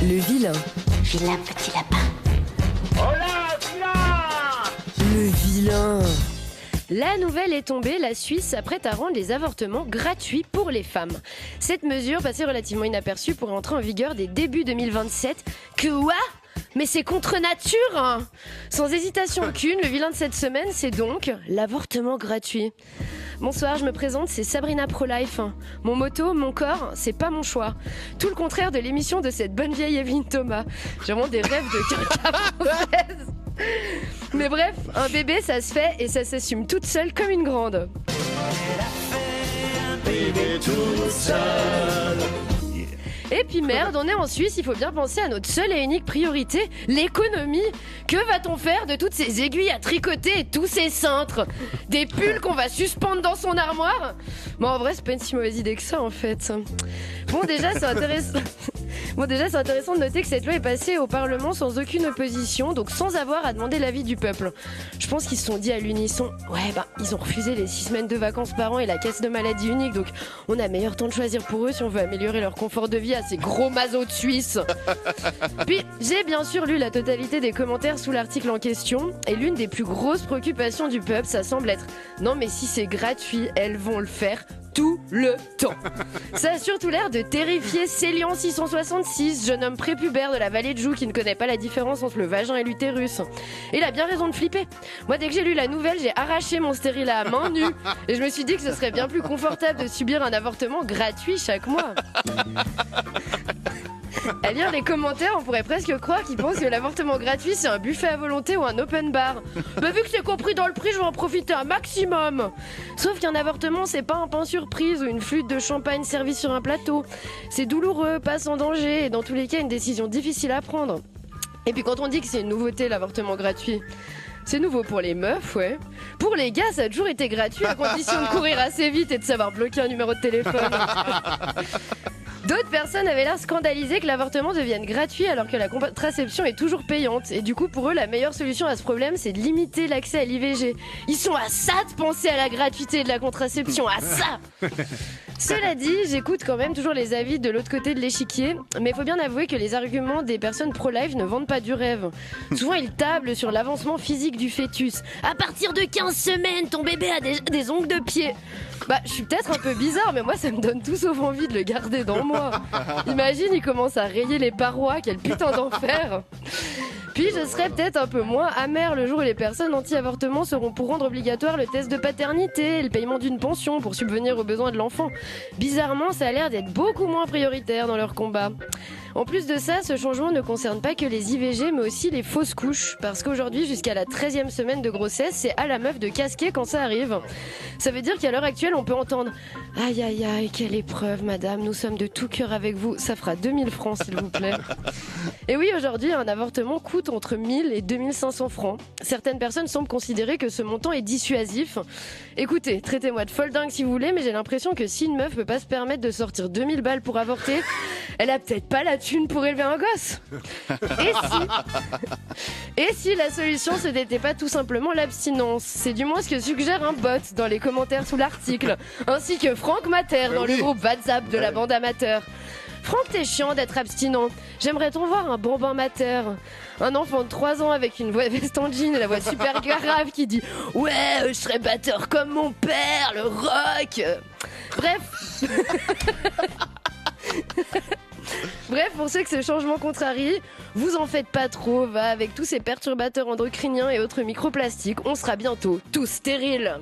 Le vilain. Vilain petit lapin. Oh là, vilain! Le vilain. La nouvelle est tombée, la Suisse s'apprête à rendre les avortements gratuits pour les femmes. Cette mesure, passée relativement inaperçue, pourrait entrer en vigueur dès début 2027. Quoi ? Mais c'est contre nature, hein. Sans hésitation aucune, le vilain de cette semaine, c'est donc l'avortement gratuit. Bonsoir, je me présente, c'est Sabrina Pro-Life. Mon motto, mon corps, c'est pas mon choix. Tout le contraire de l'émission de cette bonne vieille Evelyne Thomas. J'ai vraiment des rêves de caca française. Mais bref, un bébé, ça se fait et ça s'assume toute seule comme une grande. Bébé tout seul. Et puis merde, on est en Suisse, il faut bien penser à notre seule et unique priorité, l'économie. Que va-t-on faire de toutes ces aiguilles à tricoter et tous ces cintres? Des pulls qu'on va suspendre dans son armoire? Bon, en vrai, c'est pas une si mauvaise idée que ça, en fait. Bon, déjà, c'est intéressant. C'est intéressant de noter que cette loi est passée au Parlement sans aucune opposition, donc sans avoir à demander l'avis du peuple. Je pense qu'ils se sont dit à l'unisson, ils ont refusé les 6 semaines de vacances par an et la caisse de maladie unique, donc on a meilleur temps de choisir pour eux si on veut améliorer leur confort de vie à ces gros mazos de Suisse. Puis, j'ai bien sûr lu la totalité des commentaires sous l'article en question, et l'une des plus grosses préoccupations du peuple, ça semble être, non mais si c'est gratuit, elles vont le faire tout le temps. Ça a surtout l'air de terrifier Célian 666, jeune homme prépubère de la vallée de Joux qui ne connaît pas la différence entre le vagin et l'utérus. Et il a bien raison de flipper. Moi, dès que j'ai lu la nouvelle, j'ai arraché mon stérilet à main nue et je me suis dit que ce serait bien plus confortable de subir un avortement gratuit chaque mois. À lire les commentaires, on pourrait presque croire qu'ils pensent que l'avortement gratuit c'est un buffet à volonté ou un open bar. Bah vu que c'est compris dans le prix, je vais en profiter un maximum. Sauf qu'un avortement c'est pas un pain surprise ou une flûte de champagne servie sur un plateau. C'est douloureux, pas sans danger et dans tous les cas une décision difficile à prendre. Et puis quand on dit que c'est une nouveauté l'avortement gratuit, c'est nouveau pour les meufs, ouais. Pour les gars, ça a toujours été gratuit à condition de courir assez vite et de savoir bloquer un numéro de téléphone. D'autres personnes avaient l'air scandalisées que l'avortement devienne gratuit alors que la contraception est toujours payante. Et du coup, pour eux, la meilleure solution à ce problème, c'est de limiter l'accès à l'IVG. Ils sont à ça de penser à la gratuité de la contraception, à ça. Cela dit, j'écoute quand même toujours les avis de l'autre côté de l'échiquier, mais il faut bien avouer que les arguments des personnes pro-life ne vendent pas du rêve. Souvent, ils tablent sur l'avancement physique du fœtus. À partir de 15 semaines, ton bébé a déjà des ongles de pied. Bah, je suis peut-être un peu bizarre, mais moi, ça me donne tout sauf envie de le garder dans moi. Imagine, il commence à rayer les parois, quel putain d'enfer. Puis je serai peut-être un peu moins amère le jour où les personnes anti-avortement seront pour rendre obligatoire le test de paternité et le paiement d'une pension pour subvenir aux besoins de l'enfant. Bizarrement, ça a l'air d'être beaucoup moins prioritaire dans leur combat. En plus de ça, ce changement ne concerne pas que les IVG, mais aussi les fausses couches. Parce qu'aujourd'hui, jusqu'à la 13e semaine de grossesse, c'est à la meuf de casquer quand ça arrive. Ça veut dire qu'à l'heure actuelle, on peut entendre « Aïe, aïe, aïe, quelle épreuve, madame, nous sommes de tout cœur avec vous. Ça fera 2000 francs, s'il vous plaît. » Et oui, aujourd'hui, un avortement coûte entre 1000 et 2500 francs. Certaines personnes semblent considérer que ce montant est dissuasif. Écoutez, traitez-moi de folle dingue si vous voulez, mais j'ai l'impression que si une meuf peut pas se permettre de sortir 2000 balles pour avorter, elle a peut-être pas la thune pour élever un gosse. Et si la solution ce n'était pas tout simplement l'abstinence? C'est du moins ce que suggère un bot dans les commentaires sous l'article, ainsi que Franck Mater dans le groupe WhatsApp de la bande amateur. Franck, t'es chiant d'être abstinent. J'aimerais-on voir un bambin mater? Un enfant de 3 ans avec une voix veste en jean et la voix super grave qui dit « Ouais, je serais batteur comme mon père, le rock !» Bref. Bref, pour ceux que ce changement contrarie, vous en faites pas trop, va, avec tous ces perturbateurs endocriniens et autres microplastiques, on sera bientôt tous stériles.